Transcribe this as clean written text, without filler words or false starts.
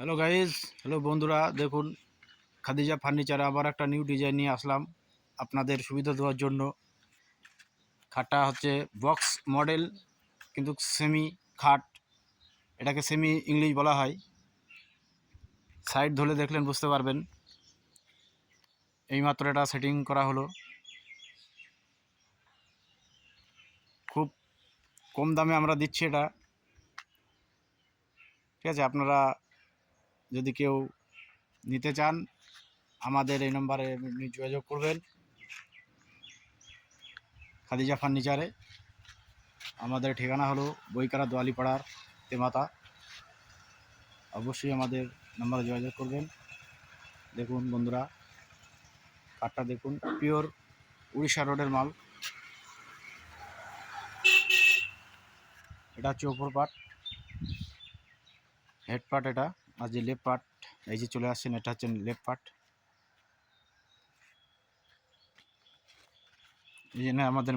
Hello guys, hello বন্ধুরা, দেখুন খাদিজা ফার্নিচারে আবার একটা নিউ ডিজাইন নিয়ে আসলাম আপনাদের সুবিধা দেওয়ার জন্য। খাটটা হচ্ছে বক্স মডেল, কিন্তু সেমি খাট, এটাকে সেমি ইংলিশ বলা হয়। সাইড ধরে দেখলেন বুঝতে পারবেন। এইমাত্র এটা সেটিং করা হলো, খুব কম দামে আমরা দিচ্ছি এটা। ঠিক আছে, আপনারা যদি কেউ নিতে চান আমাদের এই নম্বরে যোগাযোগ করবেন। খাদিজা ফার্নিচারে আমাদের ঠিকানা হলো বইকারা দোয়ালিপাড়ার তেমাতা। অবশ্যই আমাদের নাম্বারে যোগাযোগ করবেন। দেখুন বন্ধুরা, কাঠটা দেখুন, পিওর উড়িষ্যা রোডের মাল। এটা হচ্ছে ওপর পার্ট, হেড পার্ট এটা, আর যে লেফট পার্ট এই যে চলে আসছেন, এটা হচ্ছে লেফট পার্ট। এই জন্য আমাদের